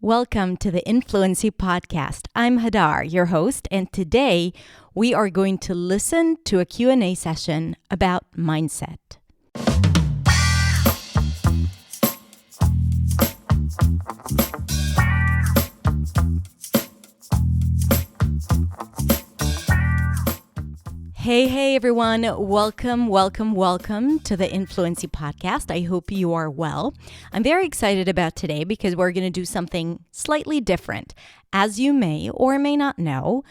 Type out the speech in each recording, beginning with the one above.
Welcome to the Influency Podcast. I'm Hadar, your host, and today we are going to listen to a Q&A session about mindset. Hey everyone. Welcome to the Influency Podcast. I hope you are well. I'm very excited about today because we're going to do something slightly different. As you may or may not know,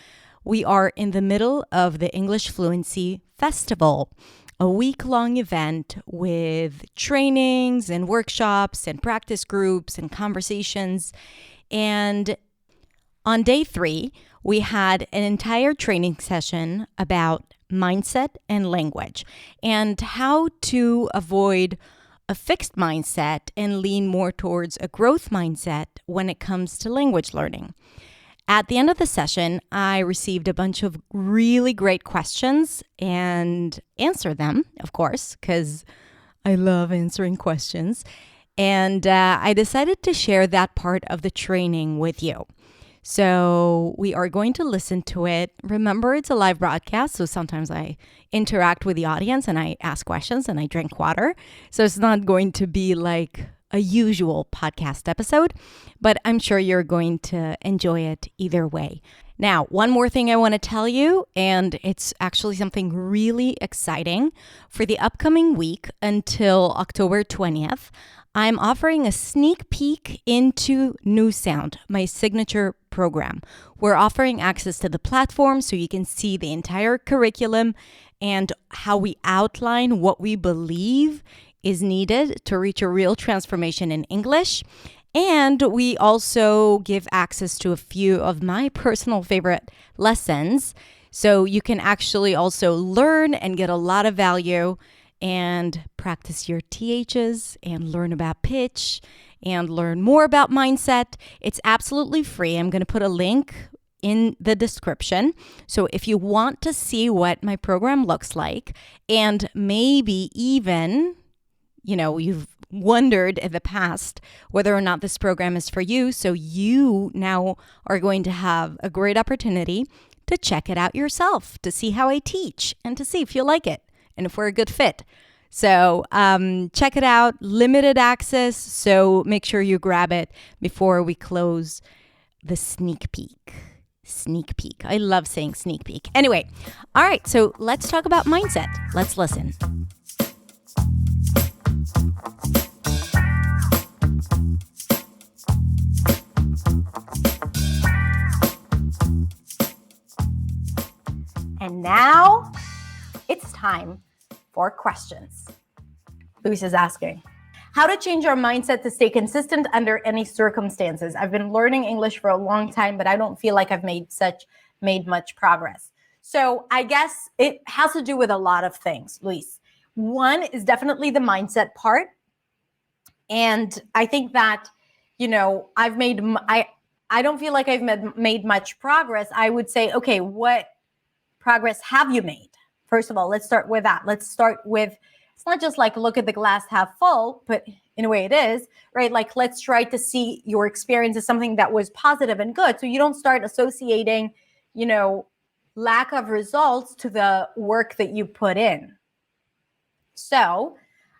we are in the middle of the English Fluency Festival, a week-long event with trainings and workshops and practice groups and conversations. And on day 3, we had an entire training session about mindset and language and how to avoid a fixed mindset and lean more towards a growth mindset when it comes to language learning. At the end of the session, I received a bunch of really great questions and answered them, of course, because I love answering questions. And I decided to share that part of the training with you. So we are going to listen to it. Remember, it's a live broadcast, so sometimes I interact with the audience and I ask questions and I drink water. So it's not going to be like a usual podcast episode, but I'm sure you're going to enjoy it either way. Now, one more thing I want to tell you, and it's actually something really exciting. For the upcoming week until October 20th, I'm offering a sneak peek into New Sound, my signature program. We're offering access to the platform so you can see the entire curriculum and how we outline what we believe is needed to reach a real transformation in English. And we also give access to a few of my personal favorite lessons. So you can actually also learn and get a lot of value and practice your THs and learn about pitch and learn more about mindset. It's absolutely free. I'm going to put a link in the description. So if you want to see what my program looks like, and maybe even, you've wondered in the past whether or not this program is for you, so you now are going to have a great opportunity to check it out yourself, to see how I teach and to see if you like it and if we're a good fit. So check it out, limited access. So make sure you grab it before we close the sneak peek. Sneak peek. I love saying sneak peek. Anyway, all right. So let's talk about mindset. Let's listen. And now it's time for questions. Luis is asking, how to change our mindset to stay consistent under any circumstances? I've been learning English for a long time, but I don't feel like I've made much progress. So I guess it has to do with a lot of things, Luis. One is definitely the mindset part. And I think that, I don't feel like I've made much progress. I would say, okay, what progress have you made? First of all, let's start with that. Let's start with, it's not just like look at the glass half full, but in a way it is, right? Like let's try to see your experience as something that was positive and good. So you don't start associating, lack of results to the work that you put in. So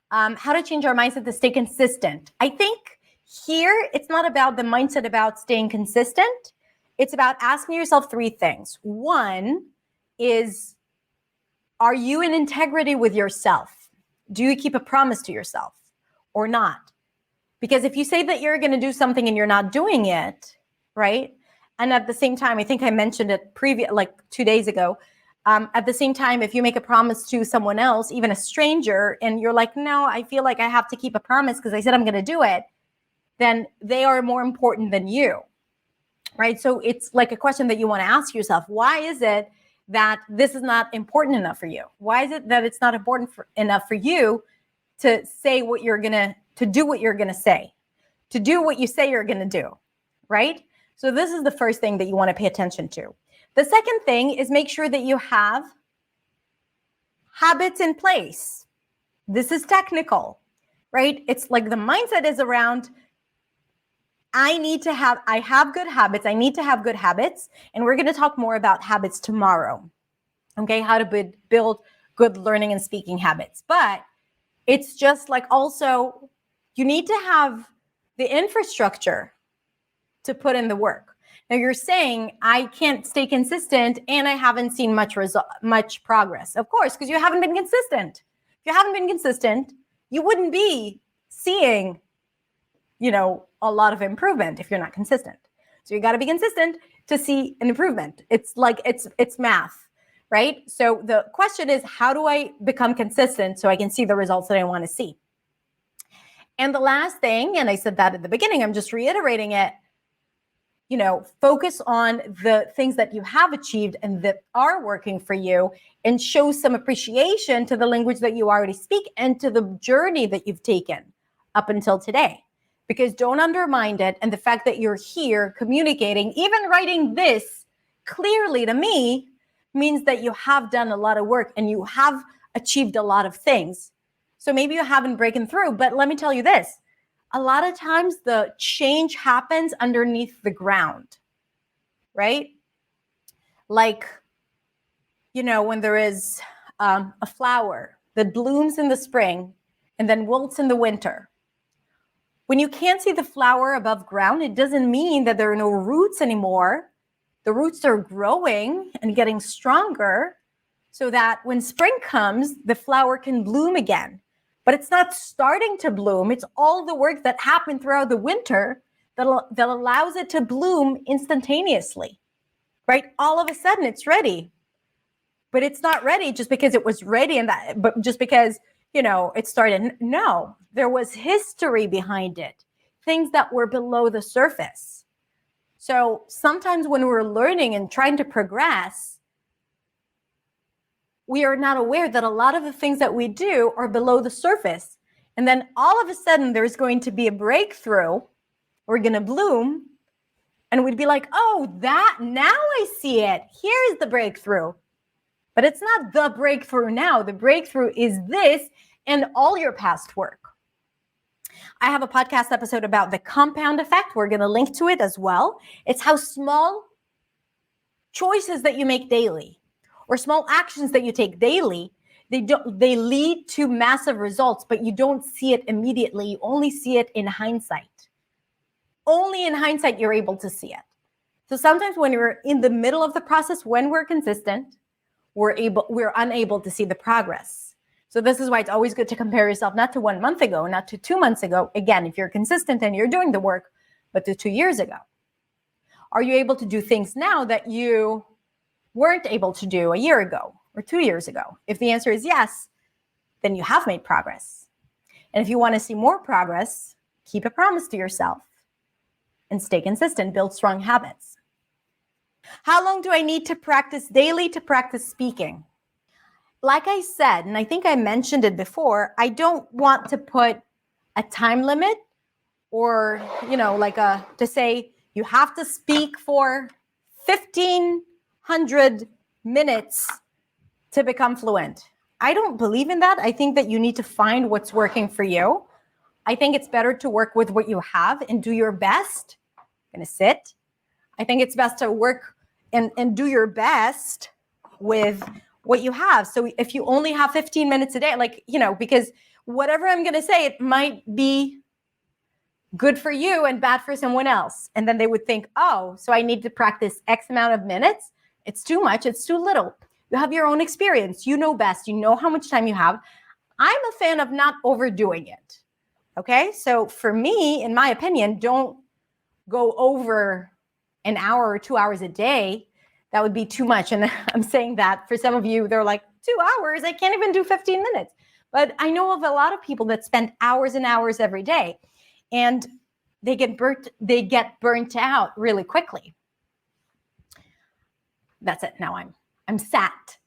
how to change our mindset to stay consistent. I think here, it's not about the mindset about staying consistent. It's about asking yourself 3 things. One is, are you in integrity with yourself? Do you keep a promise to yourself or not? Because if you say that you're going to do something and you're not doing it, right? And at the same time, I think I mentioned it 2 days ago. At the same time, if you make a promise to someone else, even a stranger, and you're like, no, I feel like I have to keep a promise because I said I'm going to do it, then they are more important than you, right? So it's like a question that you want to ask yourself. Why is it that this is not important enough for you? Why is it that it's not important enough for you to say what you're going to do what you're going to say, to do what you say you're going to do, right? So this is the first thing that you want to pay attention to. The second thing is make sure that you have habits in place. This is technical, right? It's like the mindset is around I have good habits. I need to have good habits. And we're going to talk more about habits tomorrow. Okay. How to build good learning and speaking habits. But it's just like also you need to have the infrastructure to put in the work. Now you're saying I can't stay consistent and I haven't seen much progress. Of course, because you haven't been consistent. If you haven't been consistent, you wouldn't be seeing, a lot of improvement if you're not consistent. So you got to be consistent to see an improvement. It's like it's math, right? So the question is, how do I become consistent so I can see the results that I want to see? And the last thing, and I said that at the beginning, I'm just reiterating it, focus on the things that you have achieved and that are working for you and show some appreciation to the language that you already speak and to the journey that you've taken up until today. Because don't undermine it. And the fact that you're here communicating, even writing this clearly to me, means that you have done a lot of work and you have achieved a lot of things. So maybe you haven't broken through, but let me tell you this. A lot of times the change happens underneath the ground, right? Like, when there is a flower that blooms in the spring and then wilts in the winter. When you can't see the flower above ground, it doesn't mean that there are no roots anymore. The roots are growing and getting stronger so that when spring comes, the flower can bloom again. But it's not starting to bloom. It's all the work that happened throughout the winter that allows it to bloom instantaneously, right? All of a sudden it's ready, but it's not ready just because it was ready but just because, it started. No, there was history behind it, things that were below the surface. So sometimes when we're learning and trying to progress, we are not aware that a lot of the things that we do are below the surface. And then all of a sudden there's going to be a breakthrough. We're going to bloom. And we'd be like, oh, now I see it. Here's the breakthrough. But it's not the breakthrough now. The breakthrough is this and all your past work. I have a podcast episode about the compound effect. We're going to link to it as well. It's how small choices that you make daily or small actions that you take daily, they lead to massive results, but you don't see it immediately. You only see it in hindsight. Only in hindsight, you're able to see it. So sometimes when we're in the middle of the process, when we're consistent, we're unable to see the progress. So this is why it's always good to compare yourself, not to 1 month ago, not to 2 months ago. Again, if you're consistent and you're doing the work, but to 2 years ago. Are you able to do things now that you weren't able to do a year ago or 2 years ago? If the answer is yes, then you have made progress. And if you want to see more progress, keep a promise to yourself and stay consistent, build strong habits. How long do I need to practice daily to practice speaking? Like I said, and I think I mentioned it before, I don't want to put a time limit or, to say you have to speak for 1,500 minutes to become fluent. I don't believe in that. I think that you need to find what's working for you. I think it's better to work with what you have and do your best. I'm going to sit. I think it's best to work and do your best with what you have. So if you only have 15 minutes a day, because whatever I'm going to say, it might be good for you and bad for someone else. And then they would think, oh, so I need to practice X amount of minutes. It's too much. It's too little. You have your own experience. You know best. You know how much time you have. I'm a fan of not overdoing it. Okay. So for me, in my opinion, don't go over an hour or 2 hours a day. That would be too much. And I'm saying that for some of you, they're like, 2 hours, I can't even do 15 minutes. But I know of a lot of people that spend hours and hours every day, and they get burnt out really quickly. That's it. Now I'm sat.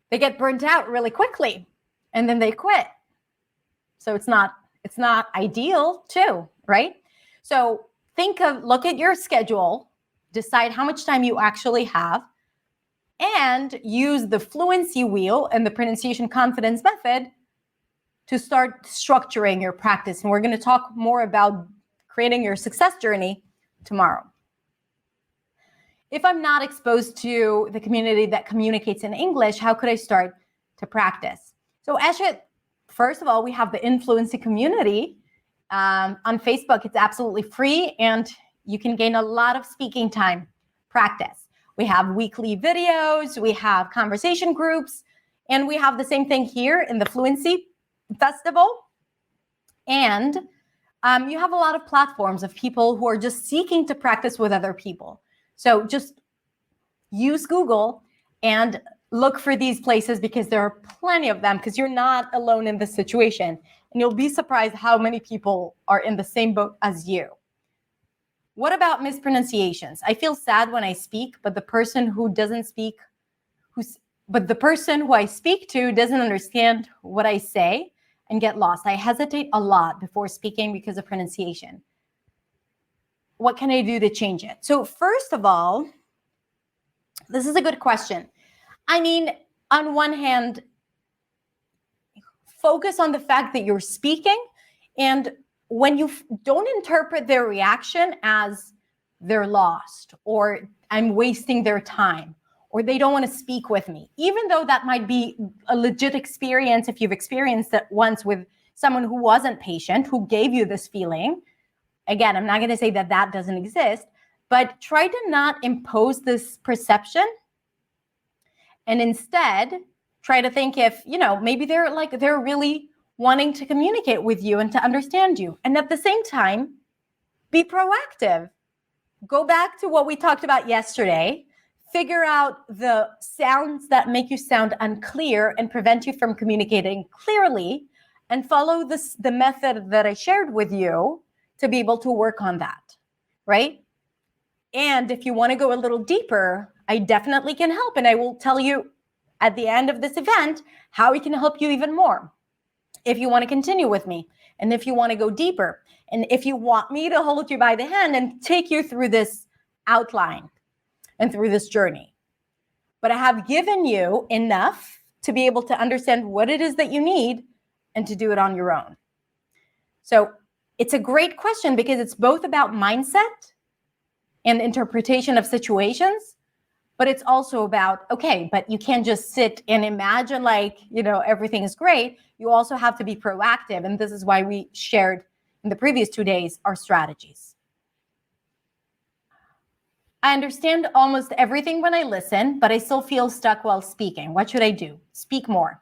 They get burnt out really quickly, and then they quit. So it's not ideal too, right? So look at your schedule, decide how much time you actually have, and use the fluency wheel and the pronunciation confidence method to start structuring your practice. And we're going to talk more about creating your success journey tomorrow. If I'm not exposed to the community that communicates in English, how could I start to practice? So Eshet, first of all, we have the Influency community on Facebook. It's absolutely free and you can gain a lot of speaking time practice. We have weekly videos, we have conversation groups, and we have the same thing here in the Fluency Festival. And you have a lot of platforms of people who are just seeking to practice with other people. So just use Google and look for these places because there are plenty of them because you're not alone in this situation. And you'll be surprised how many people are in the same boat as you. What about mispronunciations? I feel sad when I speak, but the person who I speak to doesn't understand what I say and get lost. I hesitate a lot before speaking because of pronunciation. What can I do to change it? So first of all, this is a good question. I mean, on one hand, focus on the fact that you're speaking, and when you don't interpret their reaction as they're lost or I'm wasting their time or they don't want to speak with me, even though that might be a legit experience if you've experienced it once with someone who wasn't patient, who gave you this feeling. Again, I'm not going to say that that doesn't exist, but try to not impose this perception and instead try to think if, maybe they're really wanting to communicate with you and to understand you. And at the same time, be proactive. Go back to what we talked about yesterday. Figure out the sounds that make you sound unclear and prevent you from communicating clearly and follow the method that I shared with you to be able to work on that, right? And if you want to go a little deeper, I definitely can help. And I will tell you at the end of this event how we can help you even more if you want to continue with me and if you want to go deeper and if you want me to hold you by the hand and take you through this outline and through this journey. But I have given you enough to be able to understand what it is that you need and to do it on your own. So it's a great question because it's both about mindset and interpretation of situations, but it's also about, okay, but you can't just sit and imagine everything is great. You also have to be proactive. And this is why we shared in the previous 2 days our strategies. I understand almost everything when I listen, but I still feel stuck while speaking. What should I do? Speak more.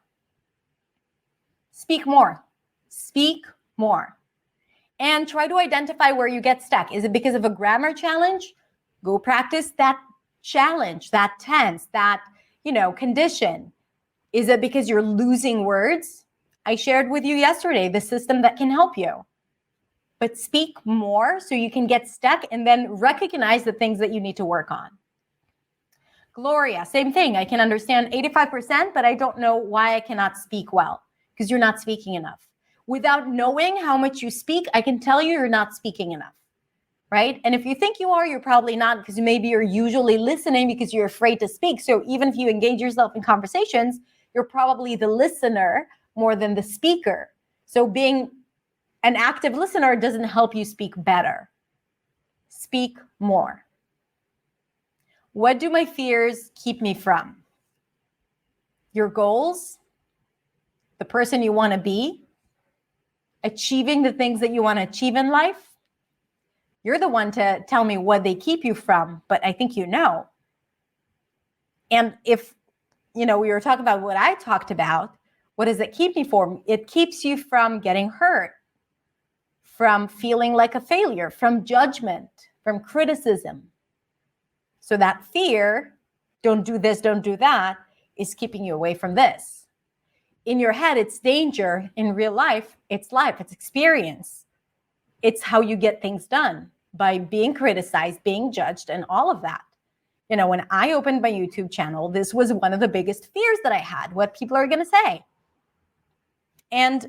Speak more. Speak more. And try to identify where you get stuck. Is it because of a grammar challenge? Go practice that challenge, that tense, that, condition. Is it because you're losing words? I shared with you yesterday the system that can help you. But speak more so you can get stuck and then recognize the things that you need to work on. Gloria, same thing. I can understand 85%, but I don't know why I cannot speak well because you're not speaking enough. Without knowing how much you speak, I can tell you're not speaking enough, right? And if you think you are, you're probably not because maybe you're usually listening because you're afraid to speak. So even if you engage yourself in conversations, you're probably the listener more than the speaker. So being an active listener doesn't help you speak better. Speak more. What do my fears keep me from? Your goals, the person you want to be, achieving the things that you want to achieve in life. You're the one to tell me what they keep you from, but I think you know. And if, we were talking about what I talked about, what does it keep me from? It keeps you from getting hurt, from feeling like a failure, from judgment, from criticism. So that fear, don't do this, don't do that, is keeping you away from this. In your head, it's danger. In real life, it's experience. It's how you get things done by being criticized, being judged, and all of that. When I opened my YouTube channel, this was one of the biggest fears that I had, what people are going to say. And,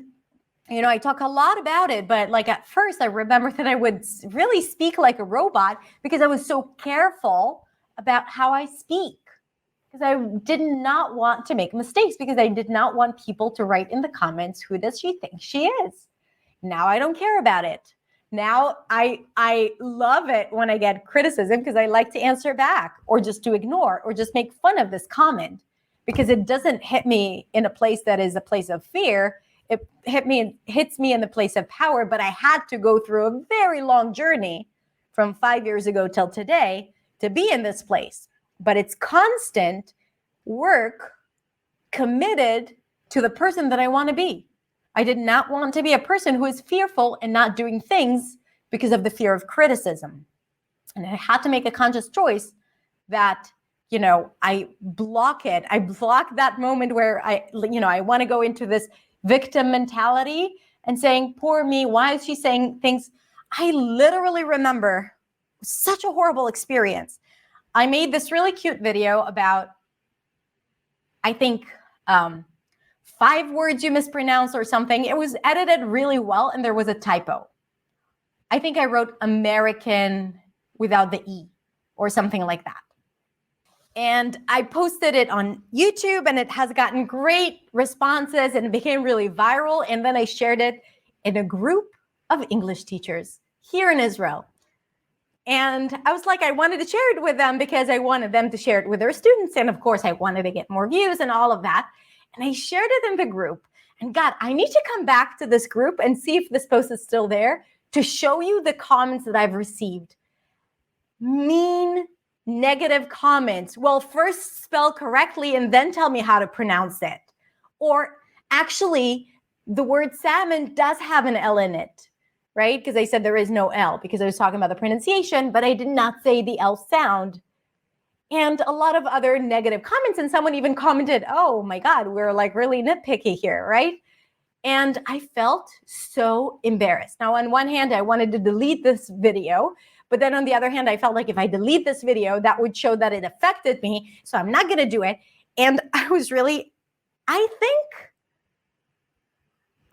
I talk a lot about it, but at first I remember that I would really speak like a robot because I was so careful about how I speak. Because I did not want to make mistakes because I did not want people to write in the comments, who does she think she is? Now I don't care about it Now I love it when I get criticism because I like to answer back or just to ignore or just make fun of this comment because it doesn't hit me in a place that is a place of fear. It hits me in the place of power, but I had to go through a very long journey from 5 years ago till today to be in this place. But it's constant work committed to the person that I want to be. I did not want to be a person who is fearful and not doing things because of the fear of criticism. And I had to make a conscious choice that, I block it. I block that moment where I want to go into this victim mentality and saying, poor me, why is she saying things? I literally remember such a horrible experience. I made this really cute video about, I think, 5 words you mispronounced or something. It was edited really well and there was a typo. I think I wrote American without the E or something like that. And I posted it on YouTube and it has gotten great responses and it became really viral. And then I shared it in a group of English teachers here in Israel. And I was like, I wanted to share it with them because I wanted them to share it with their students. And of course, I wanted to get more views and all of that. And I shared it in the group. And God, I need to come back to this group and see if this post is still there to show you the comments that I've received. Mean, negative comments. Well, first spell correctly and then tell me how to pronounce it. Or actually, the word salmon does have an L in it, right? Because I said there is no L because I was talking about the pronunciation, but I did not say the L sound. And a lot of other negative comments. And someone even commented, oh my God, we're like really nitpicky here, right? And I felt so embarrassed. Now, on one hand, I wanted to delete this video. But then on the other hand, I felt like if I delete this video, that would show that it affected me. So I'm not going to do it. And I was really, I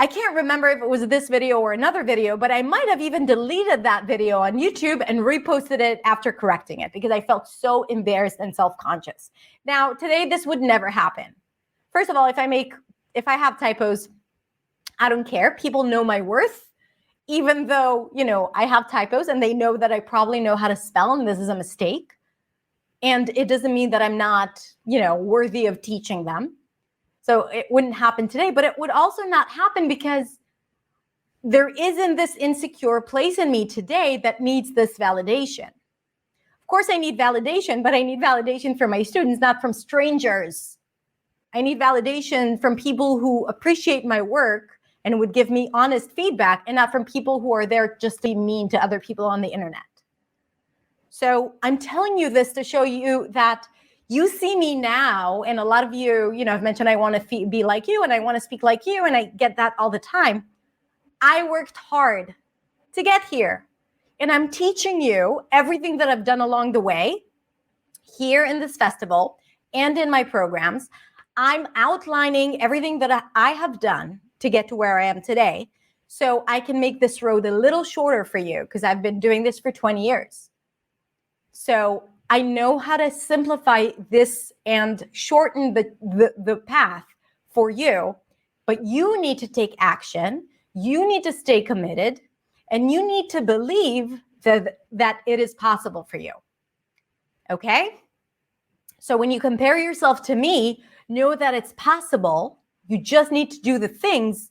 can't remember if it was this video or another video, but I might have even deleted that video on YouTube and reposted it after correcting it because I felt so embarrassed and self-conscious. Now, today, this would never happen. First of all, if I have typos, I don't care. People know my worth, even though, I have typos and they know that I probably know how to spell and this is a mistake. And it doesn't mean that I'm not, worthy of teaching them. So it wouldn't happen today, but it would also not happen because there isn't this insecure place in me today that needs this validation. Of course, I need validation, but I need validation from my students, not from strangers. I need validation from people who appreciate my work and would give me honest feedback and not from people who are there just to be mean to other people on the internet. So I'm telling you this to show you that you see me now, and a lot of you, have mentioned I want to be like you and I want to speak like you, and I get that all the time. I worked hard to get here, and I'm teaching you everything that I've done along the way here in this festival and in my programs. I'm outlining everything that I have done to get to where I am today so I can make this road a little shorter for you because I've been doing this for 20 years. So I know how to simplify this and shorten the path for you, but you need to take action. You need to stay committed, and you need to believe that it is possible for you. Okay? So when you compare yourself to me, know that it's possible. You just need to do the things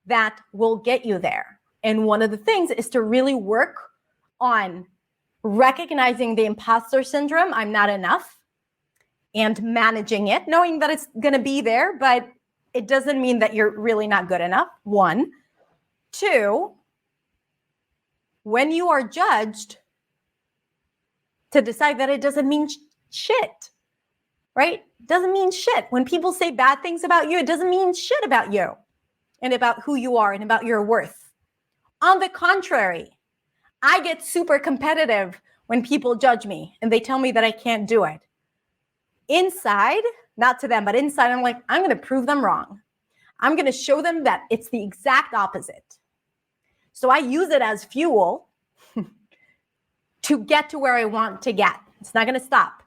that will get you there. And one of the things is to really work on recognizing the imposter syndrome, I'm not enough, and managing it, knowing that it's going to be there, but it doesn't mean that you're really not good enough. 1. 2, when you are judged, to decide that it doesn't mean shit, right? It doesn't mean shit. When people say bad things about you, it doesn't mean shit about you and about who you are and about your worth. On the contrary, I get super competitive when people judge me and they tell me that I can't do it. Inside, not to them, but inside, I'm like, I'm going to prove them wrong. I'm going to show them that it's the exact opposite. So I use it as fuel to get to where I want to get. It's not going to stop.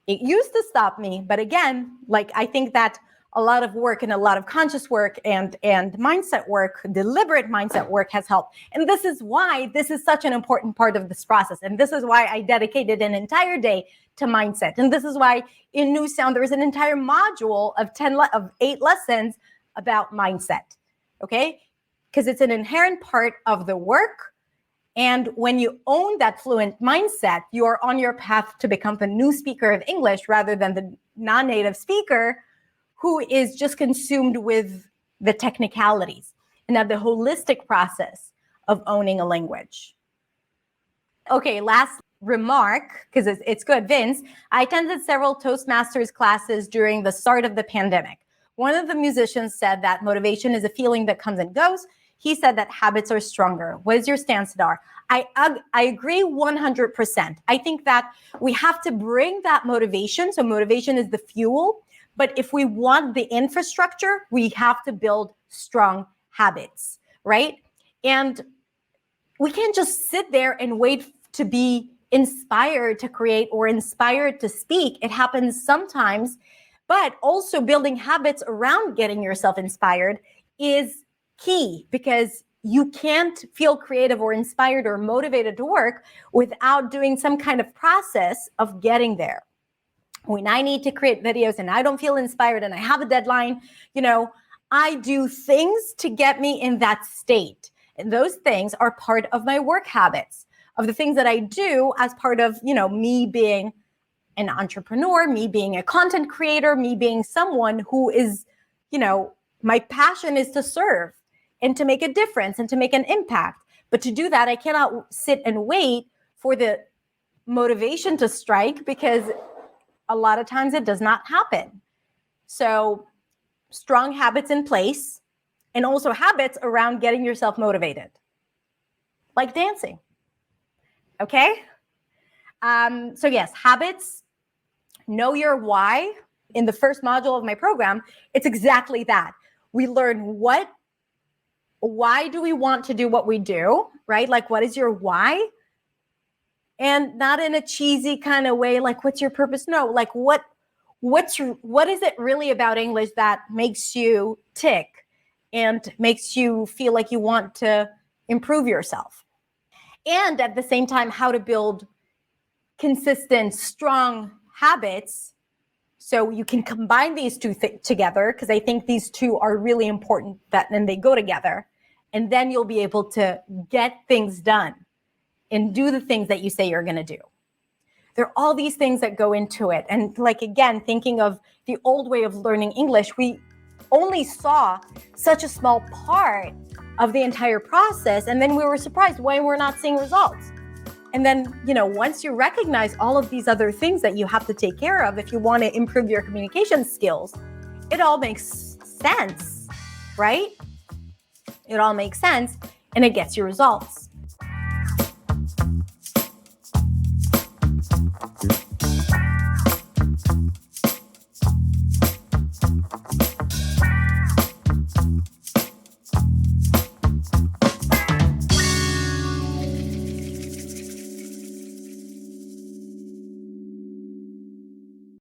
It used to stop me, but again, I think that a lot of work and a lot of conscious work and mindset work, deliberate mindset work has helped. And this is why this is such an important part of this process. And this is why I dedicated an entire day to mindset. And this is why in New Sound, there is an entire module of 8 lessons about mindset, okay? Because it's an inherent part of the work. And when you own that fluent mindset, you are on your path to become the new speaker of English rather than the non-native speaker who is just consumed with the technicalities and not the holistic process of owning a language. Okay, last remark, because it's good. Vince, I attended several Toastmasters classes during the start of the pandemic. One of the musicians said that motivation is a feeling that comes and goes. He said that habits are stronger. What is your stance, Dar? I agree 100%. I think that we have to bring that motivation. So motivation is the fuel. But if we want the infrastructure, we have to build strong habits, right? And we can't just sit there and wait to be inspired to create or inspired to speak. It happens sometimes, but also building habits around getting yourself inspired is key, because you can't feel creative or inspired or motivated to work without doing some kind of process of getting there. When I need to create videos and I don't feel inspired and I have a deadline, I do things to get me in that state. And those things are part of my work habits, of the things that I do as part of, me being an entrepreneur, me being a content creator, me being someone who is, my passion is to serve and to make a difference and to make an impact. But to do that, I cannot sit and wait for the motivation to strike, because a lot of times it does not happen. So strong habits in place, and also habits around getting yourself motivated, like dancing. Okay? So yes, habits, know your why. In the first module of my program, it's exactly that. We learn why do we want to do what we do, right? Like, what is your why? And not in a cheesy kind of way, like, what's your purpose? No, like, what is it really about English that makes you tick and makes you feel like you want to improve yourself? And at the same time, how to build consistent, strong habits so you can combine these two together, because I think these two are really important, and they go together. And then you'll be able to get things done and do the things that you say you're going to do. There are all these things that go into it. And like, again, thinking of the old way of learning English, we only saw such a small part of the entire process. And then we were surprised why we're not seeing results. And then, once you recognize all of these other things that you have to take care of if you want to improve your communication skills, it all makes sense, right? It all makes sense, and it gets you results.